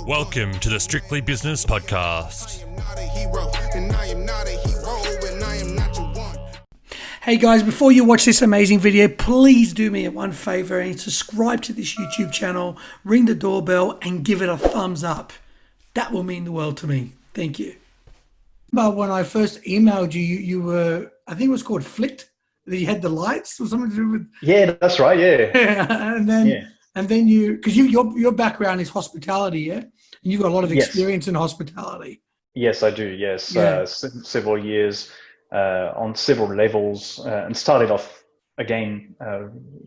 Welcome to the Strictly Business Podcast. Hey guys, before you watch this amazing video, please do me one favor and subscribe to this YouTube channel, ring the doorbell and give it a thumbs up. That will mean the world to me. Thank you. But when I first emailed you, you were, I think it was called Flicked. You had the lights or something to do with... Yeah, that's right, yeah. and then you, because your background is hospitality, yeah? And you've got a lot of experience in hospitality. Yes, I do, yes. Yeah. Several years on several levels and started off, again,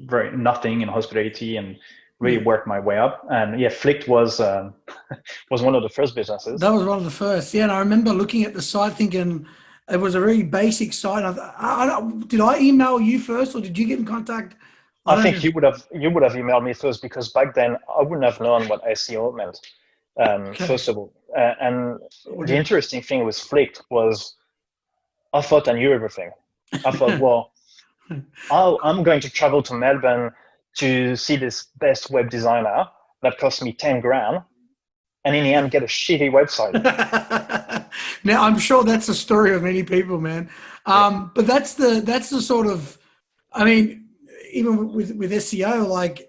very nothing in hospitality and really worked my way up. And yeah, Flicked was was one of the first businesses. That was one of the first, yeah. And I remember looking at the site thinking it was a very basic site. Did I email you first or did you get in contact? I think you would have emailed me first because back then I wouldn't have known what SEO meant, first of all. And the interesting thing with Flicked was I thought I knew everything. I thought, well, I'm going to travel to Melbourne to see this best web designer that cost me 10 grand and in the end get a shitty website. Now, I'm sure that's the story of many people, man. But that's the sort of, I mean, even with SEO, like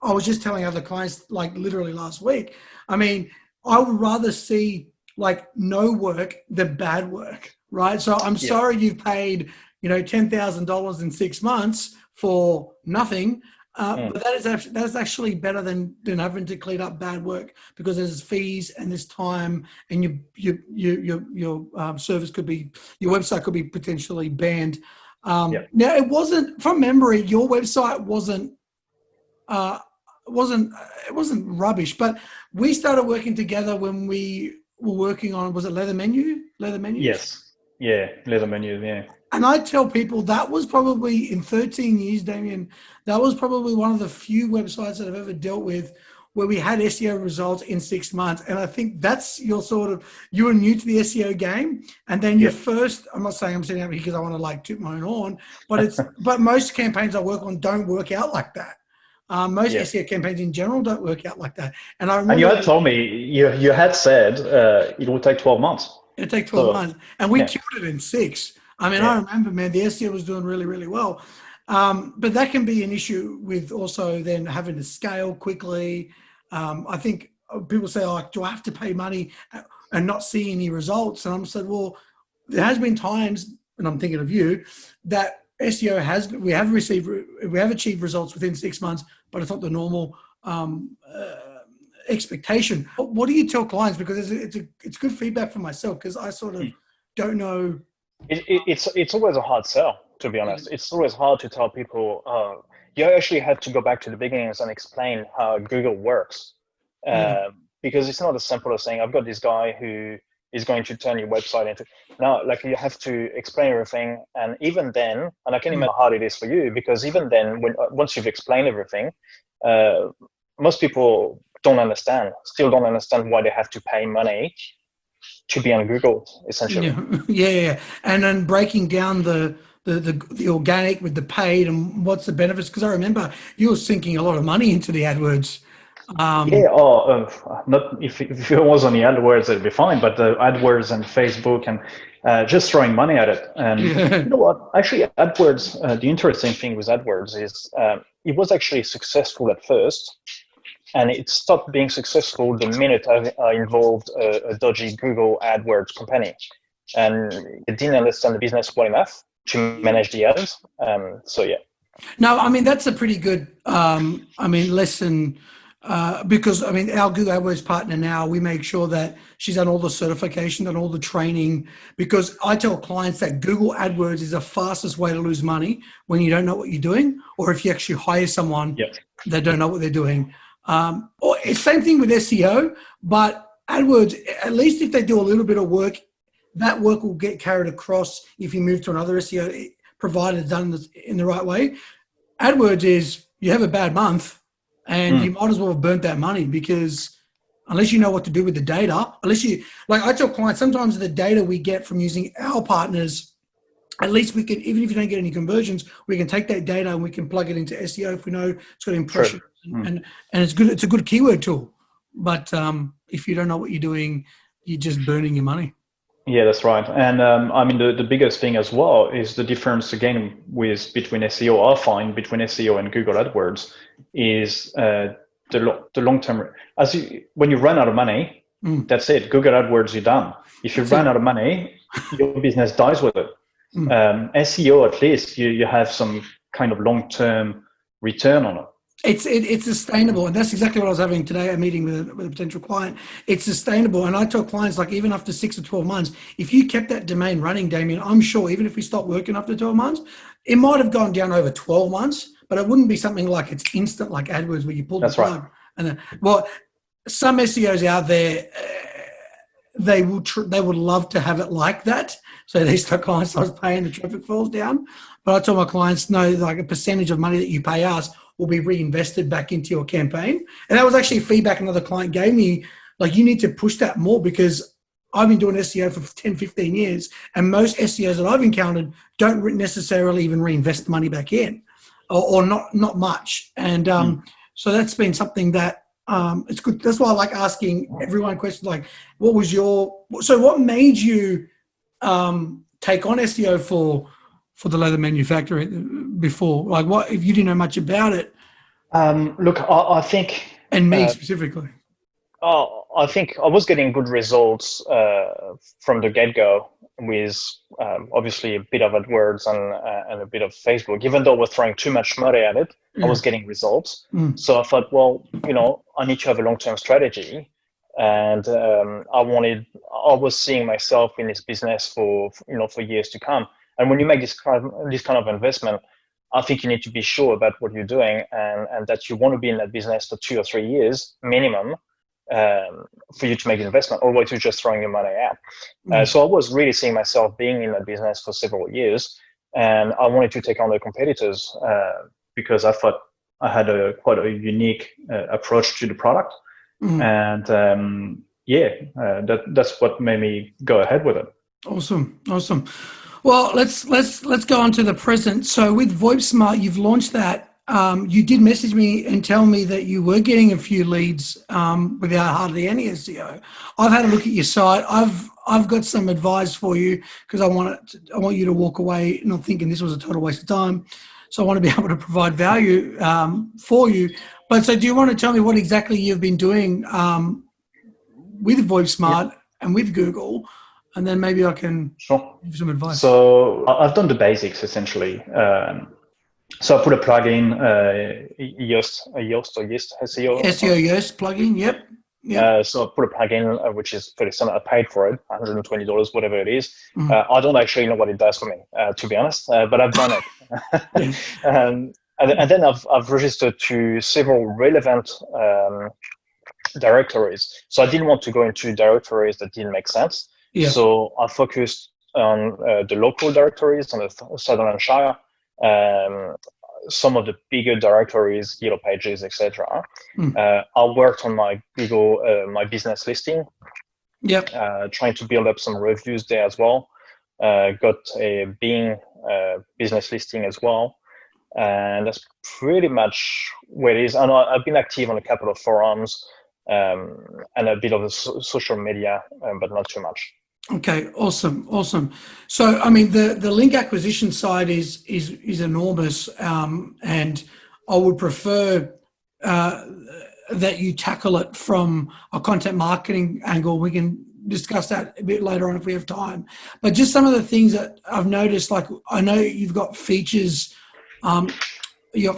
I was just telling other clients, like literally last week, I mean, I would rather see like no work than bad work, right? So I'm sorry you've paid, $10,000 in 6 months for nothing. But that is actually better than having to clean up bad work because there's fees and there's time and your service could be, your website could be potentially banned. Now it wasn't, from memory, your website wasn't rubbish, but we started working together when we were working on, was it Leather Menus? Yes. Yeah. Leather Menus. Yeah. And I tell people that was probably in 13 years, Damien, that was probably one of the few websites that I've ever dealt with where we had SEO results in 6 months. And I think that's your sort of, you were new to the SEO game. And then your first, I'm not saying I'm sitting up here because I want to like toot my own horn, but but most campaigns I work on don't work out like that. Most SEO campaigns in general don't work out like that. And I remember. And you had told me, you had said it would take 12 months. It'd take 12 months. And we killed it in 6. I mean, I remember, man, the SEO was doing really, really well. But that can be an issue with also then having to scale quickly. I think people say, oh, do I have to pay money and not see any results? And I'm said, well, there has been times, and I'm thinking of you, that SEO we have achieved results within 6 months, but it's not the normal expectation. What do you tell clients? Because it's good feedback for myself because I sort of don't know. It's always a hard sell, to be honest. It's always hard to tell people. You actually have to go back to the beginnings and explain how Google works, because it's not as simple as saying, I've got this guy who is going to turn your website into. No, like you have to explain everything, and even then, and I can imagine how hard it is for you, because even then, once you've explained everything, most people still don't understand why they have to pay money to be on Google, essentially. Yeah. And then breaking down the organic with the paid and what's the benefits, because I remember you were sinking a lot of money into the AdWords. Not if it was on the AdWords, it'd be fine, but the AdWords and Facebook and just throwing money at it. And you know what? Actually, AdWords, the interesting thing with AdWords is it was actually successful at first. And it stopped being successful the minute I involved a dodgy Google AdWords company. And it didn't understand the business well enough to manage the ads. No, I mean, that's a pretty good, lesson because, our Google AdWords partner now, we make sure that she's done all the certification and all the training, because I tell clients that Google AdWords is the fastest way to lose money when you don't know what you're doing, or if you actually hire someone that don't know what they're doing. Or it's same thing with SEO, but AdWords, at least if they do a little bit of work, that work will get carried across if you move to another SEO provider done in the right way. AdWords is you have a bad month and you might as well have burnt that money, because unless you know what to do with the data, I tell clients, sometimes the data we get from using our partners, at least we can, even if you don't get any conversions, we can take that data and we can plug it into SEO if we know it's got impressions and it's good. It's a good keyword tool. but if you don't know what you're doing, you're just burning your money. Yeah, that's right. And I mean, the biggest thing as well is the difference again between SEO, I find between SEO and Google AdWords is the long term. When you run out of money, that's it. Google AdWords, you're done. If you run out of money, your business dies with it. SEO, at least you have some kind of long term return on it. It's sustainable, and that's exactly what I was having today, a meeting with a potential client. It's sustainable, and I tell clients, like, even after 6 or 12 months, if you kept that domain running, Damien, I'm sure even if we stopped working after 12 months, it might have gone down over 12 months, but it wouldn't be something like it's instant, like AdWords, where you pull the plug. Right. And then, well, some SEOs out there, they would love to have it like that, so they start clients start paying, the traffic falls down. But I tell my clients, no, like a percentage of money that you pay us will be reinvested back into your campaign. And that was actually feedback another client gave me, like, you need to push that more, because I've been doing SEO for 10, 15 years, and most SEOs that I've encountered don't necessarily even reinvest money back in, or not much. And so that's been something that it's good. That's why I like asking everyone questions like, what made you take on SEO for the leather manufacturer before? Like, what, if you didn't know much about it? Look, I think... And me specifically. I think I was getting good results from the get-go with obviously a bit of AdWords and a bit of Facebook. Even though we're throwing too much money at it, I was getting results. So I thought, well, I need to have a long-term strategy. And I was seeing myself in this business for years to come. And when you make this kind of investment, I think you need to be sure about what you're doing, and that you want to be in that business for 2 or 3 years minimum for you to make an investment, or to just throwing your money out. So I was really seeing myself being in that business for several years, and I wanted to take on the competitors because I thought I had quite a unique approach to the product. And that's what made me go ahead with it. Awesome. Well, let's go on to the present. So with VoIP you've launched that. You did message me and tell me that you were getting a few leads without hardly any SEO. I've had a look at your site. I've got some advice for you, because I want you to walk away not thinking this was a total waste of time. So I want to be able to provide value for you. But so do you want to tell me what exactly you've been doing with VoIP and with Google? And then maybe I can give you some advice. So I've done the basics essentially. So I put a plugin, Yoast SEO. SEO Yoast plugin, yep. So I put a plugin which is pretty similar. I paid for it, $120, whatever it is. I don't actually know what it does for me, to be honest, but I've done it. And then I've registered to several relevant directories. So I didn't want to go into directories that didn't make sense. Yeah. So I focused on the local directories on the Southern Shire, some of the bigger directories, Yellow Pages, etc. I worked on my Google, my business listing. Yep. Trying to build up some reviews there as well. Got a Bing business listing as well. And that's pretty much where it is. And I've been active on a couple of forums and a bit of the social media, but not too much. Okay, awesome. So, I mean, the link acquisition side is enormous, and I would prefer that you tackle it from a content marketing angle. We can discuss that a bit later on if we have time. But just some of the things that I've noticed, like I know you've got features, you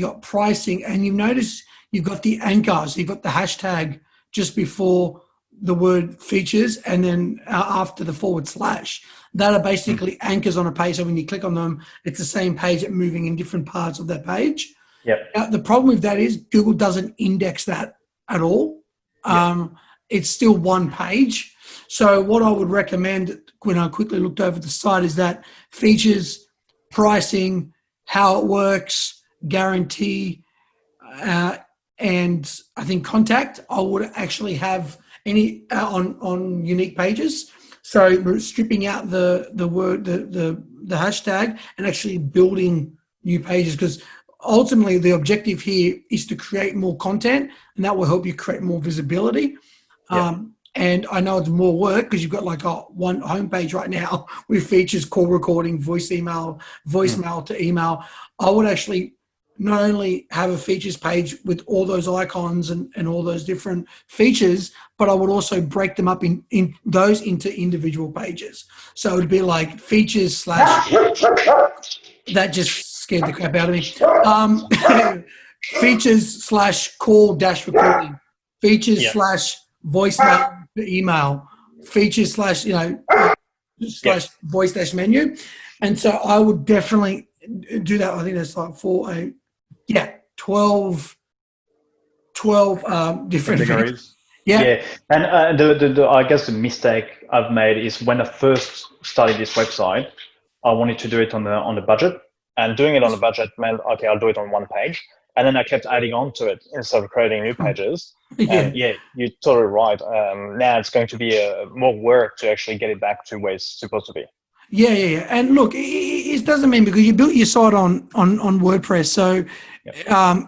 got pricing, and you've noticed you've got the anchors, you've got the hashtag just before the word features, and then after the / that are basically anchors on a page. So when you click on them, it's the same page at moving in different parts of that page. Yep. Now, the problem with that is Google doesn't index that at all. It's still one page. So what I would recommend when I quickly looked over the site is that features, pricing, how it works, guarantee, and I think contact, I would actually have any on unique pages. So stripping out the word, the hashtag, and actually building new pages, because ultimately the objective here is to create more content, and that will help you create more visibility. And I know it's more work because you've got like one homepage right now with features, call recording, voicemail to email. I would actually not only have a features page with all those icons and all those different features, but I would also break them up in those into individual pages. So it would be like features / that just scared the crap out of me. Features / call - recording, features / voicemail to email, features / voice - menu. And so I would definitely do that. I think that's like 12 different categories. Yeah. And I guess the mistake I've made is when I first started this website, I wanted to do it on the budget. And doing it on the budget meant, okay, I'll do it on one page. And then I kept adding on to it instead of creating new pages. And you're totally right. Now it's going to be more work to actually get it back to where it's supposed to be. Yeah. And look, it doesn't mean because you built your site on WordPress, so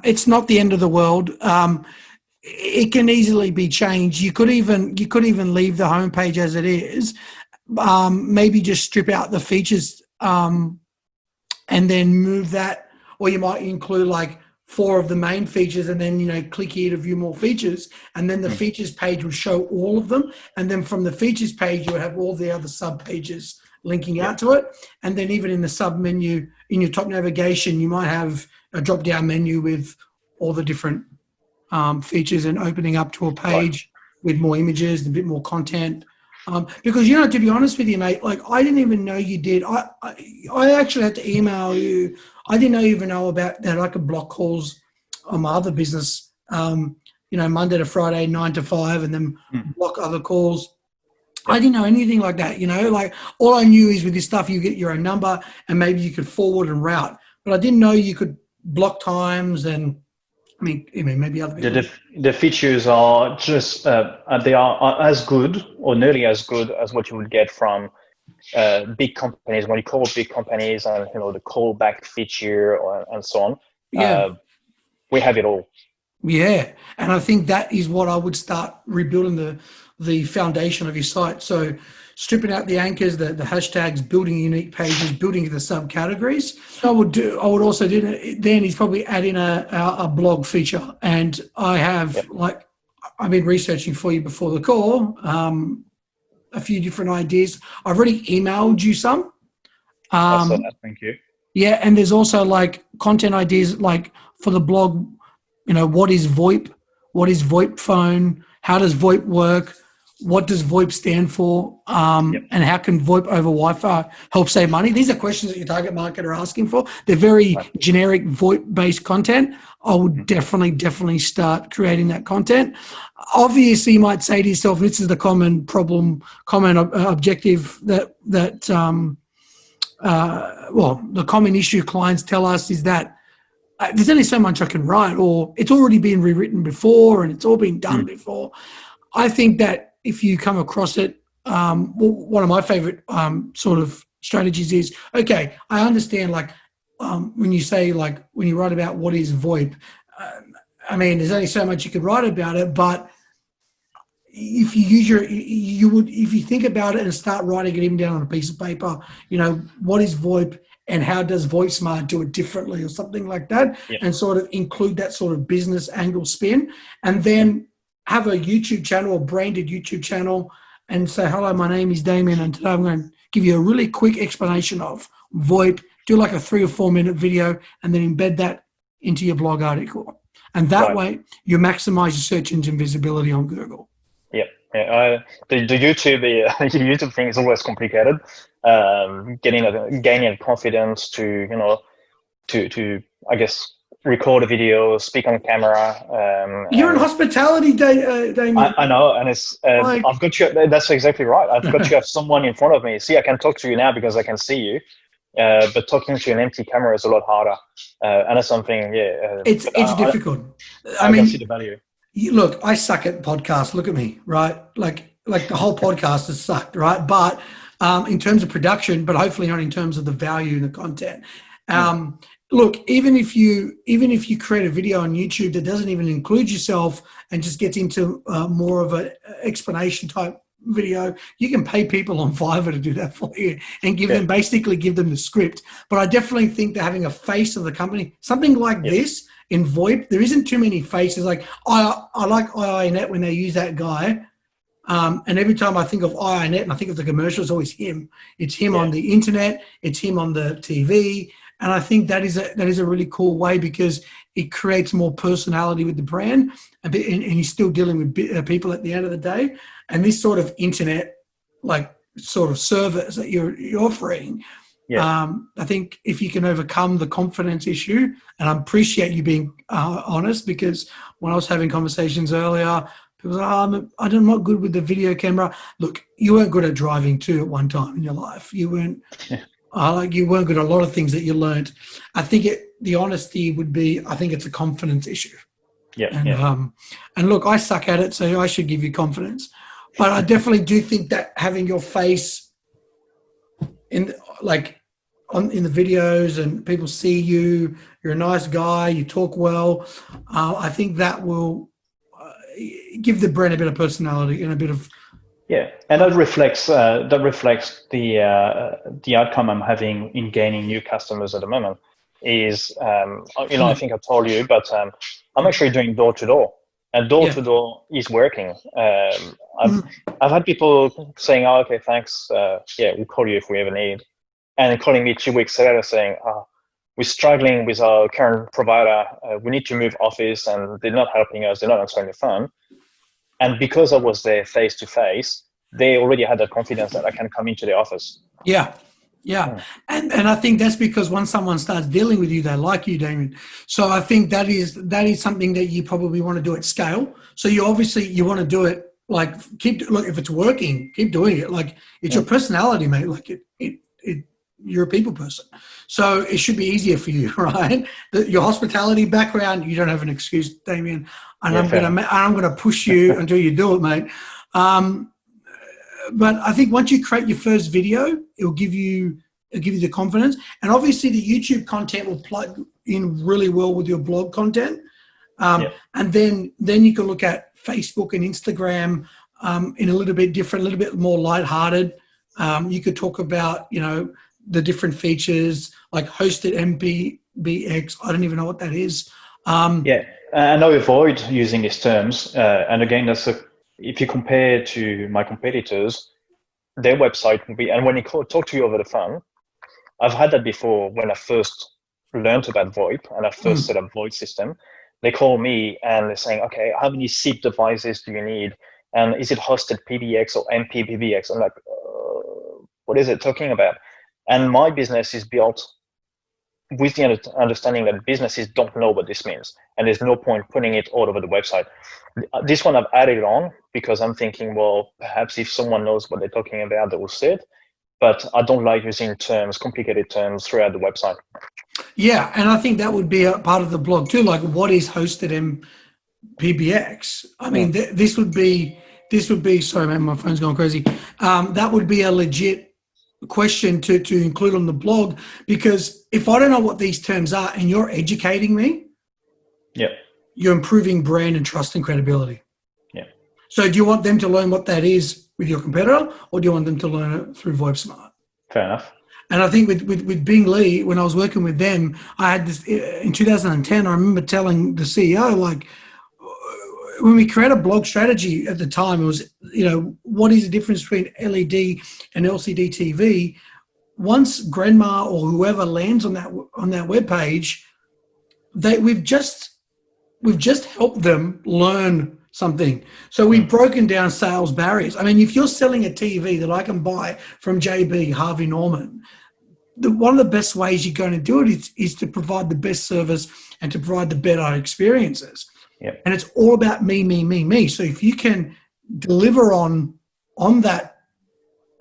it's not the end of the world. It can easily be changed. You could even leave the homepage as it is. Maybe just strip out the features and then move that, or you might include like 4 of the main features and then, click here to view more features. And then the features page would show all of them. And then from the features page, you would have all the other sub pages linking out to it. And then even in the sub menu, in your top navigation, you might have a drop down menu with all the different features and opening up to a page with more images, a bit more content. Because, to be honest with you, mate, like I didn't even know you did. I actually had to email you. I didn't even know about that. I could block calls on my other business, Monday to Friday, 9 to 5, and then block other calls. I didn't know anything like that, like all I knew is with this stuff, you get your own number and maybe you could forward and route, but I didn't know you could block times and maybe other people. The features are just, they are as good or nearly as good as what you would get from big companies. When you call big companies and, the callback feature and so on, we have it all. Yeah. And I think that is what I would start rebuilding the foundation of your site. So stripping out the anchors, the hashtags, building unique pages, building the subcategories. I would also do then is probably add in a blog feature. And I have I've been researching for you before the call, a few different ideas. I've already emailed you some. Thank you. Yeah. And there's also like content ideas, like for the blog, what is VoIP? What is VoIP phone? How does VoIP work? What does VoIP stand for? And how can VoIP over Wi-Fi help save money? These are questions that your target market are asking for. They're very generic VoIP-based content. I would definitely start creating that content. Obviously, you might say to yourself, this is the common objective that the common issue clients tell us is that there's only so much I can write, or it's already been rewritten before and it's all been done before. I think that if you come across it, one of my favorite sort of strategies is, okay, I understand when you say when you write about what is VoIP, there's only so much you could write about it, but if you use if you think about it and start writing it even down on a piece of paper, what is VoIP and how does VoIPSmart do it differently or something like that, and sort of include that sort of business angle spin, and then have a YouTube channel, a branded YouTube channel, and say, hello, my name is Damien, and today I'm going to give you a really quick explanation of VoIP, do like a 3 or 4 minute video, and then embed that into your blog article. And that way you maximize your search engine visibility on Google. The YouTube thing is always complicated. Gaining confidence to I guess record a video, speak on camera. You're in hospitality, Damien. I know, and it's I've got you. That's exactly right. I've got to have someone in front of me. See, I can talk to you now because I can see you. But talking to an empty camera is a lot harder, and that's something. It's difficult. I can see the value. Look, I suck at podcasts. Look at me, right? Like the whole podcast has sucked, right? But in terms of production, but hopefully not in terms of the value and the content. look, even if you create a video on YouTube that doesn't even include yourself and just gets into more of an explanation type video, you can pay people on Fiverr to do that for you and give them the script. But I definitely think that having a face of the company, something like this in VoIP, there isn't too many faces. Like I like IINet when they use that guy. And every time I think of IINet and I think of the commercial, it's always him. It's him on the internet. It's him on the TV. And I think that is a really cool way because it creates more personality with the brand, and he's still dealing with people at the end of the day. And this sort of internet, like sort of service that you're offering, I think if you can overcome the confidence issue, and I appreciate you being honest, because when I was having conversations earlier, people say, I'm not good with the video camera. Look, you weren't good at driving too at one time in your life. You weren't. You weren't good at a lot of things that you learned. I think the honesty would be, I think it's a confidence issue. And look, I suck at it, so I should give you confidence. But I definitely do think that having your face in the videos and people see you, you're a nice guy, you talk well. I think that will give the brand a bit of personality and a bit of. Yeah, and that reflects the outcome I'm having in gaining new customers at the moment. Is I think I told you, but I'm actually doing door to door, and door to door is working. I've had people saying, "Oh, okay, thanks. We'll call you if we ever need," and calling me 2 weeks later saying, "We're struggling with our current provider. We need to move office, and they're not helping us. They're not answering the phone." And because I was there face to face, they already had that confidence that I can come into the office. Yeah. And I think that's because once someone starts dealing with you, they like you, Damien. So I think that is something that you probably want to do at scale. So you want to do it like if it's working, keep doing it. Like it's your personality, mate. Like you're a people person. So it should be easier for you, right? Your hospitality background, you don't have an excuse, Damien. And I'm gonna push you until you do it, mate. But I think once you create your first video, it'll give you the confidence. And obviously the YouTube content will plug in really well with your blog content. And then you can look at Facebook and Instagram in a little bit different, a little bit more lighthearted. You could talk about, the different features like hosted MPBX. I don't even know what that is. And I avoid using these terms. And again, if you compare to my competitors, their website will be, and when you talk to you over the phone, I've had that before when I first learned about VoIP and I first set up VoIP system. They call me and they're saying, okay, how many SIP devices do you need? And is it hosted PBX or MPBX? I'm like, what is it talking about? And my business is built with the understanding that businesses don't know what this means. And there's no point putting it all over the website. This one I've added on because I'm thinking, well, perhaps if someone knows what they're talking about, they will see it. But I don't like using complicated terms throughout the website. Yeah, and I think that would be a part of the blog too. Like, what is hosted MPBX? I mean, this would be. Sorry, man, my phone's going crazy. That would be a legit question to include on the blog, because if I don't know what these terms are and you're educating me, you're improving brand and trust and credibility. So do you want them to learn what that is with your competitor, or do you want them to learn it through VoIP Smart? Fair enough. And I think with Bing Lee, when I was working with them, I had this in 2010. I remember telling the CEO, like, when we create a blog strategy at the time, it was, what is the difference between LED and LCD TV? Once grandma or whoever lands on that web page, we've just helped them learn something. So we've broken down sales barriers. I mean, if you're selling a TV that I can buy from JB, Harvey Norman, one of the best ways you're going to do it is to provide the best service and to provide the better experiences. And it's all about me. So if you can deliver on that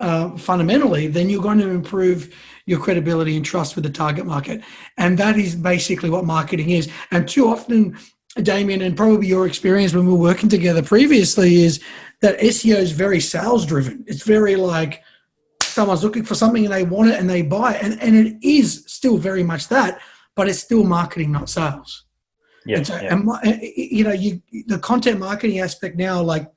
fundamentally, then you're going to improve your credibility and trust with the target market. And that is basically what marketing is. And too often, Damien, and probably your experience when we were working together previously, is that SEO is very sales driven. It's very like someone's looking for something and they want it and they buy it. And it is still very much that. but it's still marketing, not sales. Yeah, And so, yeah. the content marketing aspect now, like,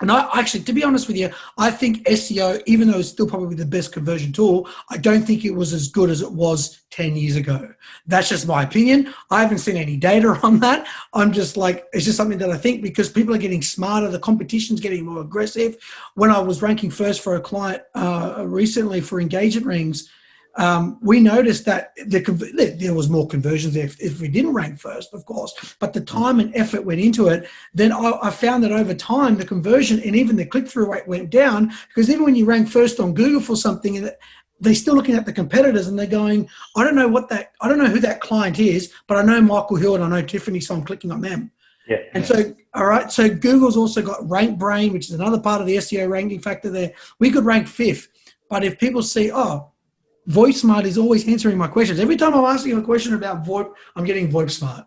and I actually, to be honest with you, I think SEO, even though it's still probably the best conversion tool, I don't think it was as good as it was 10 years ago. That's just my opinion. I haven't seen any data on that. I'm just like, it's just something that I think, because people are getting smarter, the competition's getting more aggressive. When I was ranking first for a client recently for engagement rings, we noticed that there was more conversions if we didn't rank first, of course, but the time and effort went into it. Then I found that over time, the conversion and even the click-through rate went down, because even when you rank first on Google for something, they're still looking at the competitors and they're going, I don't know who that client is, but I know Michael Hill and I know Tiffany, so I'm clicking on them. Yeah. And so, all right, so Google's also got Rank Brain, which is another part of the SEO ranking factor there. We could rank fifth, but if people see, VoIP Smart is always answering my questions. Every time I'm asking a question about VoIP, I'm getting VoIP Smart.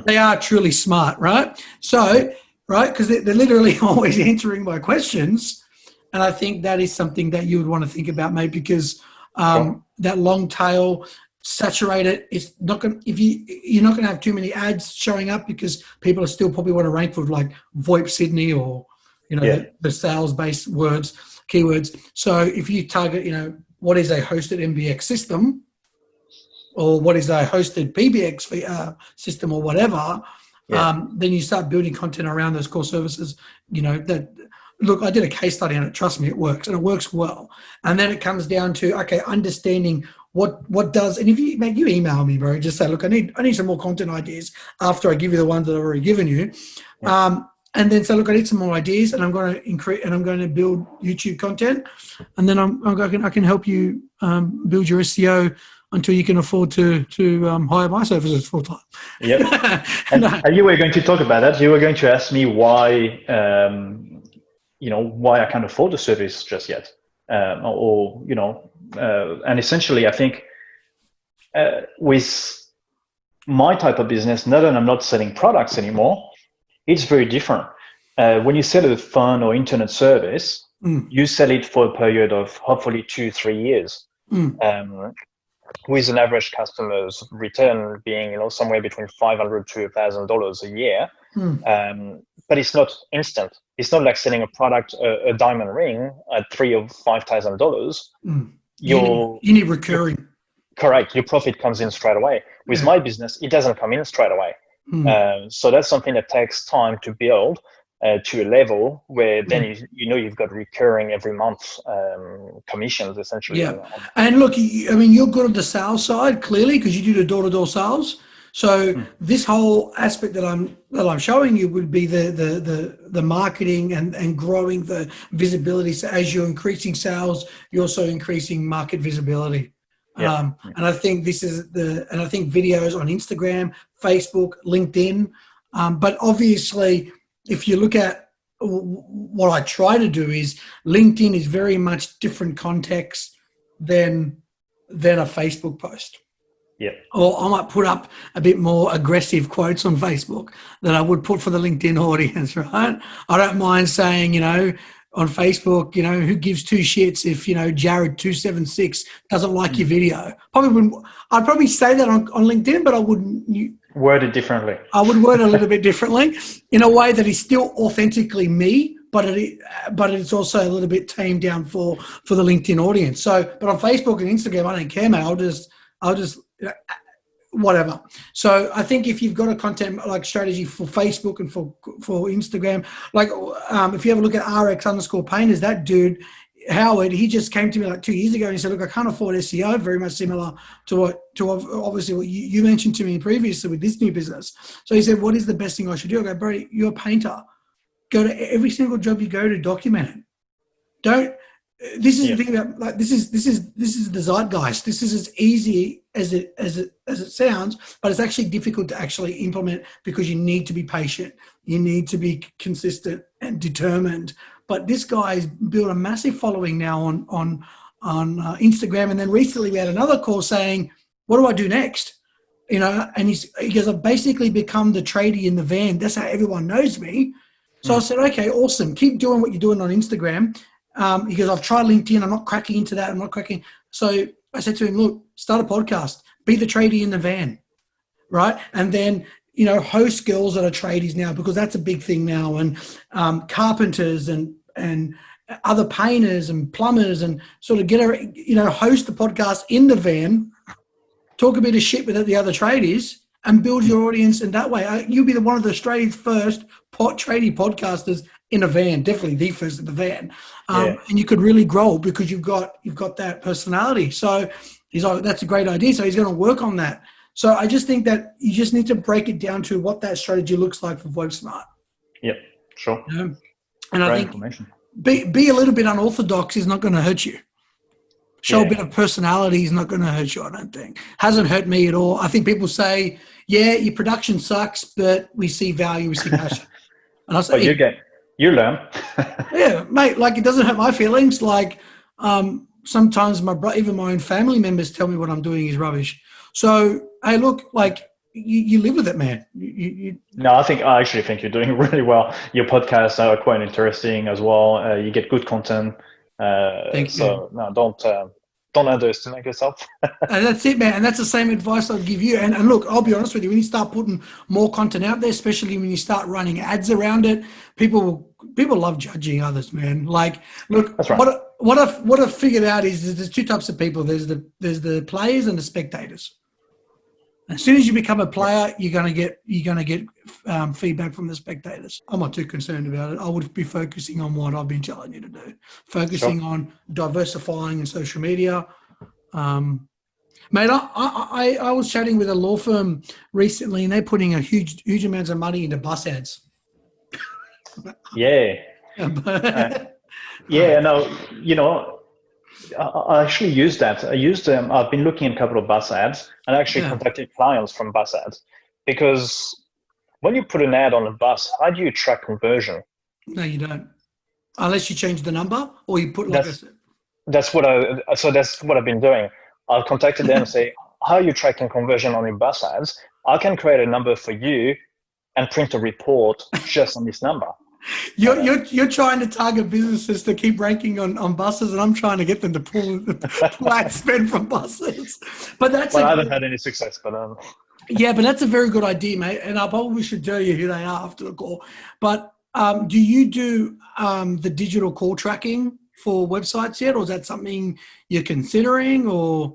They are truly smart, right? So, right, because they're literally always answering my questions. And I think that is something that you would want to think about, mate, because that long tail, saturated, it's not going. You're not going to have too many ads showing up, because people are still probably want to rank for like VoIP Sydney or the sales-based keywords. So if you target, what is a hosted MBX system, or what is a hosted PBX system, or whatever, then you start building content around those core services. Look, I did a case study on it. Trust me, it works, and it works well. And then it comes down to, understanding what does, and if you email me, bro, just say, look, I need some more content ideas after I give you the ones that I've already given you. And then say, look, I need some more ideas, and I'm going to increase, and I'm going to build YouTube content, and then I can help you build your SEO until you can afford to hire my services full time. Yep. And you were going to talk about that. You were going to ask me why I can't afford the service just yet, and essentially, I think with my type of business, now that I'm not selling products anymore, it's very different. When you sell a phone or internet service, you sell it for a period of hopefully 2-3 years, with an average customer's return being somewhere between $500 to $1,000 a year. But it's not instant. It's not like selling a product, a diamond ring at $3,000 or $5,000. You need recurring. Correct. Your profit comes in straight away. With my business, it doesn't come in straight away. So that's something that takes time to build to a level where then you've got recurring every month commissions, essentially. Yeah. And look, you're good at the sales side, clearly, because you do the door-to-door sales. So this whole aspect that I'm showing you would be the marketing and growing the visibility. So as you're increasing sales, you're also increasing market visibility. And I think I think videos on Instagram, Facebook, LinkedIn. But obviously, if you look at what I try to do, is LinkedIn is very much different context than a Facebook post. Yeah. Or I might put up a bit more aggressive quotes on Facebook than I would put for the LinkedIn audience, right? I don't mind saying, on Facebook, who gives two shits if, Jared276 doesn't like your video. I'd probably say that on LinkedIn, but I wouldn't word it differently. I would word it a little bit differently, in a way that is still authentically me, but it's also a little bit tamed down for the LinkedIn audience. So, but on Facebook and Instagram, I don't care, mate. I'll just whatever. So I think if you've got a content like strategy for Facebook and for Instagram, like if you have a look at RX_painters, that dude Howard, he just came to me like 2 years ago and he said, look, I can't afford SEO, very much similar to obviously what you mentioned to me previously with this new business. So he said, what is the best thing I should do? I go, bro, you're a painter. Go to every single job you go to, document it. Don't. This is the thing about, like, this is the zeitgeist. This is as easy as it sounds, but it's actually difficult to actually implement, because you need to be patient. You need to be consistent and determined. But this guy's built a massive following now on Instagram. And then recently we had another call saying, what do I do next? And he goes, I've basically become the tradie in the van. That's how everyone knows me. So I said, okay, awesome. Keep doing what you're doing on Instagram. He goes, I've tried LinkedIn. I'm not cracking into that. I'm not cracking. So I said to him, look, start a podcast, be the tradie in the van, right? And then, host girls that are tradies now, because that's a big thing now, and carpenters and other painters and plumbers, and sort of host the podcast in the van, talk a bit of shit with the other tradies, and build your audience in that way. You'll be one of the Australia's first tradie podcasters in a van, definitely the first in the van. And you could really grow because you've got that personality. So he's like, that's a great idea. So he's going to work on that. So I just think that you just need to break it down to what that strategy looks like for VoiceSmart. Yep, sure. And great I think information. Be a little bit unorthodox is not going to hurt you. Show a bit of personality is not going to hurt you, I don't think. Hasn't hurt me at all. I think people say, yeah, your production sucks, but we see value, we see passion. And I say, you learn. Yeah, mate, like it doesn't hurt my feelings. Like sometimes even my own family members tell me what I'm doing is rubbish. So, hey, look, like you live with it, man. No, I actually think you're doing really well. Your podcasts are quite interesting as well. You get good content. Thank you. So no, don't underestimate yourself. And that's it, man. And that's the same advice I'd give you. And look, I'll be honest with you. When you start putting more content out there, especially when you start running ads around it, people love judging others, man. Like, look, that's right. What I've figured out is there's two types of people. There's the players and the spectators. As soon as you become a player, you're gonna get feedback from the spectators. I'm not too concerned about it. I would be focusing on what I've been telling you to do, focusing on diversifying in social media. Mate, I was chatting with a law firm recently, and they're putting a huge amounts of money into bus ads. Yeah. No, I actually used that. I've been looking at a couple of bus ads and actually contacted clients from bus ads, because when you put an ad on a bus, how do you track conversion? No, you don't, unless you change the number or you put That's what I've been doing. I've contacted them and say, how are you tracking conversion on your bus ads? I can create a number for you and print a report just on this number. You're trying to target businesses to keep ranking on buses, and I'm trying to get them to pull ad spend from buses. But I haven't had any success. But yeah, but that's a very good idea, mate. And I probably should tell you who they are after the call. But do you do the digital call tracking for websites yet, or is that something you're considering? Or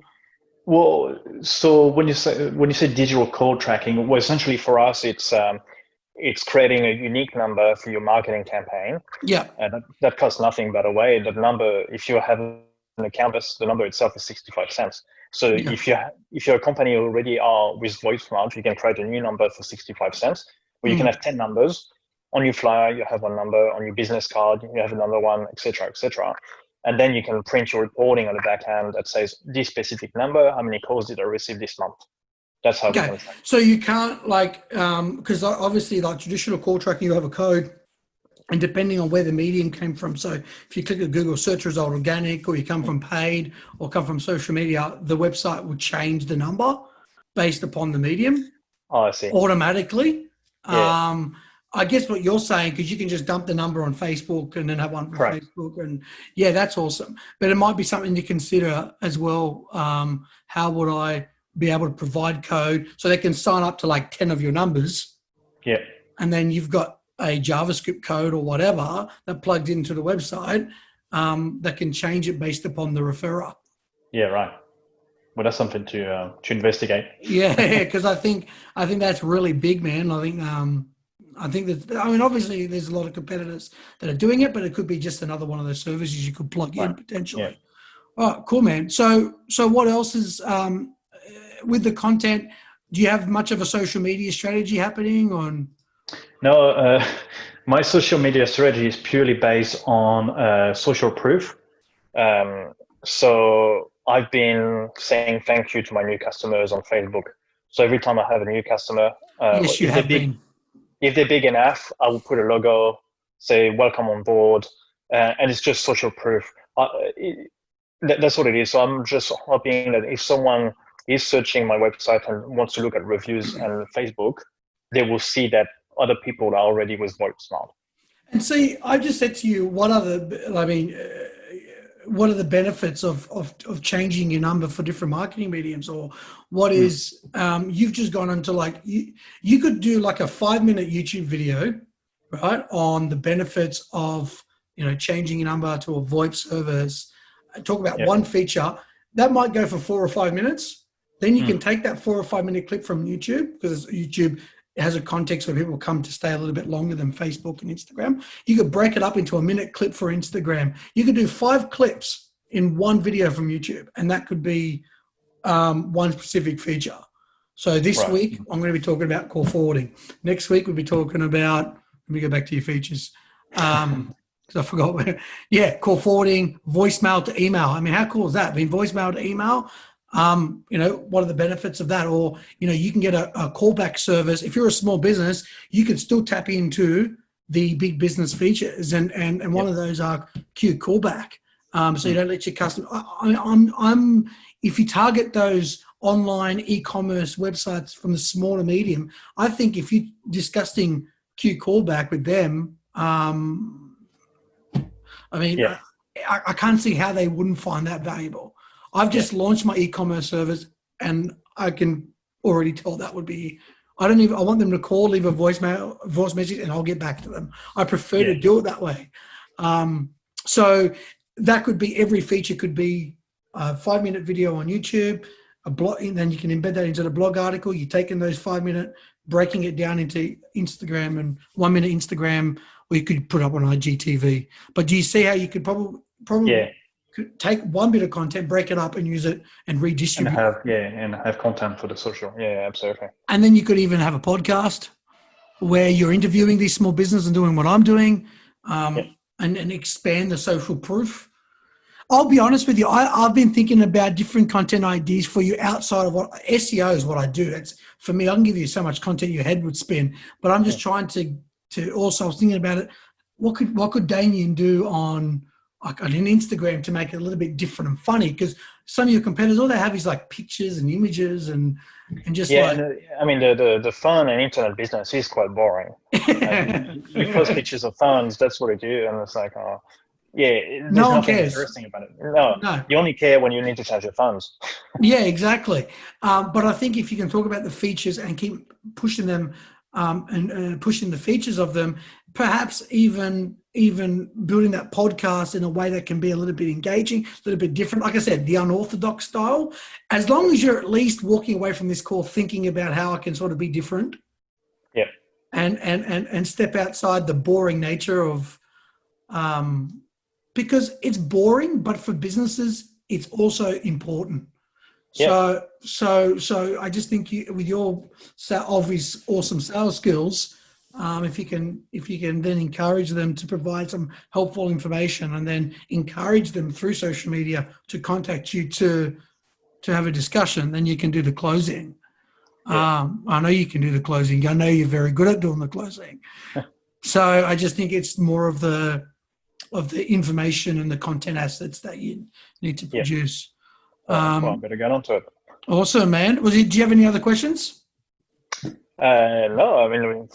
well, so when you say digital call tracking, well, essentially for us, it's creating a unique number for your marketing campaign. Yeah. And that costs nothing, by the way. That number, if you have an account, the number itself is 65 cents. So if you're a company already are with VoiceSmart, you can create a new number for 65 cents, where you can have 10 numbers. On your flyer, you have one number. On your business card, you have another one, etc., etc. And then you can print your reporting on the back end that says this specific number, how many calls did I receive this month? That's how. Okay. So you can't because obviously like traditional call tracking, you have a code, and depending on where the medium came from. So if you click a Google search result, organic, or you come from paid, or come from social media, the website will change the number based upon the medium. Oh, I see. Automatically. Yeah. I guess what you're saying, because you can just dump the number on Facebook and then have one from Facebook, and that's awesome. But it might be something to consider as well. How would I be able to provide code so they can sign up to like 10 of your numbers? Yeah. And then you've got a JavaScript code or whatever that plugs into the website that can change it based upon the referrer. Yeah, right. Well, that's something to investigate. Yeah, because I think that's really big, man. I think that, obviously there's a lot of competitors that are doing it, but it could be just another one of those services you could plug in potentially. Yeah. All right, cool, man. So what else is with the content? Do you have much of a social media strategy happening on? No, my social media strategy is purely based on social proof. So I've been saying thank you to my new customers on Facebook. So every time I have a new customer, yes, you have been. If they're big enough, I will put a logo, say welcome on board, and it's just social proof. That's what it is. So I'm just hoping that if someone is searching my website and wants to look at reviews on Facebook, they will see that other people are already with VoiceSmart. And see, I just said to you, what are the benefits of changing your number for different marketing mediums, or what is you've just gone into like you could do like a 5-minute YouTube video, right, on the benefits of changing your number to a VoIP service. Talk about one feature that might go for 4 or 5 minutes. Then you can take that 4 or 5 minute clip from YouTube, because YouTube has a context where people come to stay a little bit longer than Facebook and Instagram. You could break it up into a minute clip for Instagram. You could do 5 clips in one video from YouTube, and that could be one specific feature. So this week, I'm going to be talking about call forwarding. Next week, we'll be talking about, let me go back to your features. Because I forgot. Call forwarding, voicemail to email. I mean, how cool is that? I mean, voicemail to email. What are the benefits of that? Or, you can get a callback service. If you're a small business, you can still tap into the big business features. And one of those are Q callback. So you don't let your customer, if you target those online e-commerce websites from the small to medium, I think if you're discussing Q callback with them, I can't see how they wouldn't find that valuable. I've just launched my e-commerce service, and I can already tell that would be, I want them to call, leave a voice message, and I'll get back to them. I prefer to do it that way. So that could be, every feature could be a 5-minute video on YouTube, a blog, and then you can embed that into the blog article. You're taking those 5-minute, breaking it down into Instagram and 1-minute Instagram, or you could put up on IGTV. But do you see how you could probably could take one bit of content, break it up, and use it and redistribute? And have content for the social. Yeah, absolutely. And then you could even have a podcast where you're interviewing these small businesses and doing what I'm doing, and expand the social proof. I'll be honest with you. I've been thinking about different content ideas for you outside of what SEO is what I do. It's for me. I can give you so much content your head would spin, but I'm just trying to also, I was thinking about it. What could Damien do on an Instagram to make it a little bit different and funny? Because some of your competitors, all they have is like pictures and images and just the phone and internet business is quite boring. You post pictures of phones, that's what I do, and it's like, there's no one nothing cares. interesting about it. No, you only care when you need to charge your phones. Yeah, exactly. But I think if you can talk about the features and keep pushing them, and pushing the features of them, perhaps even building that podcast in a way that can be a little bit engaging, a little bit different. Like I said, the unorthodox style, as long as you're at least walking away from this call thinking about how I can sort of be different. Yeah. And step outside the boring nature of, because it's boring, but for businesses, it's also important. Yeah. So I just think with your obvious awesome sales skills, if you can then encourage them to provide some helpful information, and then encourage them through social media to contact you to have a discussion, then you can do the closing. I know you can do the closing. I know you're very good at doing the closing. So I just think it's more of the information and the content assets that you need to produce. I better get onto it. Awesome, man. Do you have any other questions? No, I mean,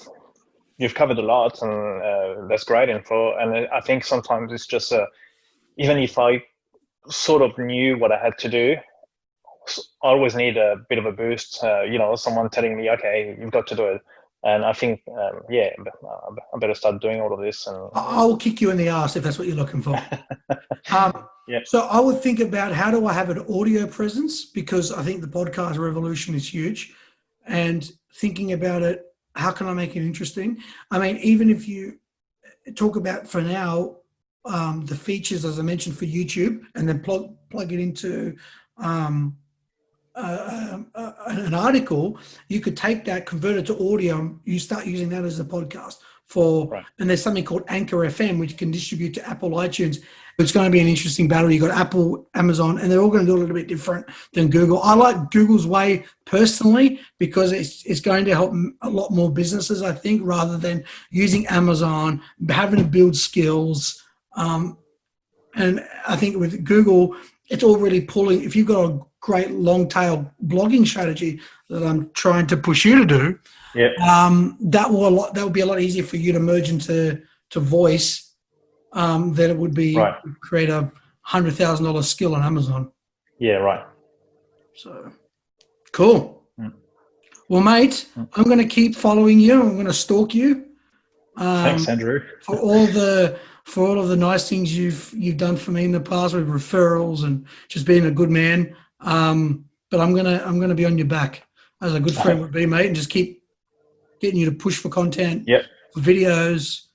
you've covered a lot, and that's great info. And I think sometimes it's just, even if I sort of knew what I had to do, I always need a bit of a boost. Someone telling me, okay, you've got to do it. And I think, I better start doing all of this. And I will kick you in the ass if that's what you're looking for. So I would think about, how do I have an audio presence? Because I think the podcast revolution is huge. And thinking about it, how can I make it interesting? I mean, even if you talk about, for now, the features, as I mentioned, for YouTube, and then plug it into an article, you could take that, convert it to audio, you start using that as a podcast and there's something called Anchor FM, which can distribute to Apple iTunes. It's going to be an interesting battle. You've got Apple, Amazon, and they're all going to do a little bit different than Google. I like Google's way personally, because it's going to help a lot more businesses, I think, rather than using Amazon, having to build skills. And I think with Google, it's all really pulling. If you've got a great long tail blogging strategy that I'm trying to push you to do, that will be a lot easier for you to merge into voice than it would be create a $100,000 skill on Amazon. Yeah, right. So cool. Well, mate, I'm going to keep following you. I'm going to stalk you. Thanks, Andrew. for all of the nice things you've done for me in the past with referrals and just being a good man. But I'm gonna be on your back as a good friend would be, mate, and just keep getting you to push for content, for videos.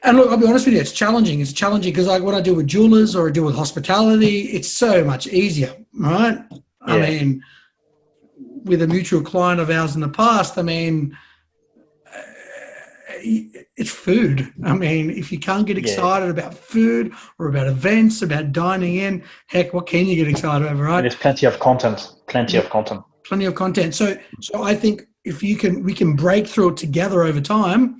And look, I'll be honest with you, it's challenging. It's challenging because like what I do with jewelers or I do with hospitality, it's so much easier, right? Yeah. I mean, with a mutual client of ours in the past, I mean, it's food. I mean, if you can't get excited about food or about events, about dining in, heck, what can you get excited over, right? And there's plenty of content. Plenty of content. So I think if we can break through it together over time,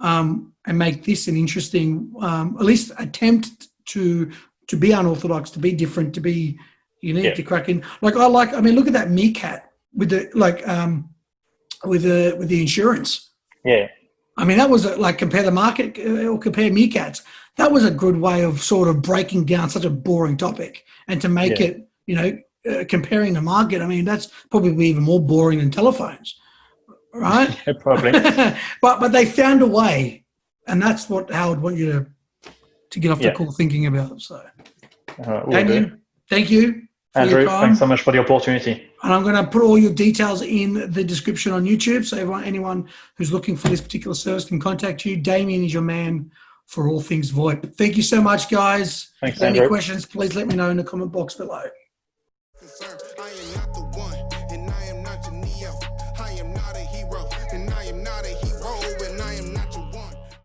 and make this an interesting, at least attempt to be unorthodox, to be different, to be unique, to crack in. Like I mean, look at that meerkat with the with the insurance. Yeah. I mean, that was like compare the market or compare meerkats. That was a good way of sort of breaking down such a boring topic and to make it, comparing the market. I mean, that's probably even more boring than telephones, right? Yeah, probably. but they found a way, and that's what Howard want you to get off the call thinking about. So, Damien, thank you. Andrew, thanks so much for the opportunity. And I'm going to put all your details in the description on YouTube, so anyone who's looking for this particular service can contact you. Damien is your man for all things VoIP. Thank you so much, guys. Thanks, if you have Andrew. any questions, please let me know in the comment box below.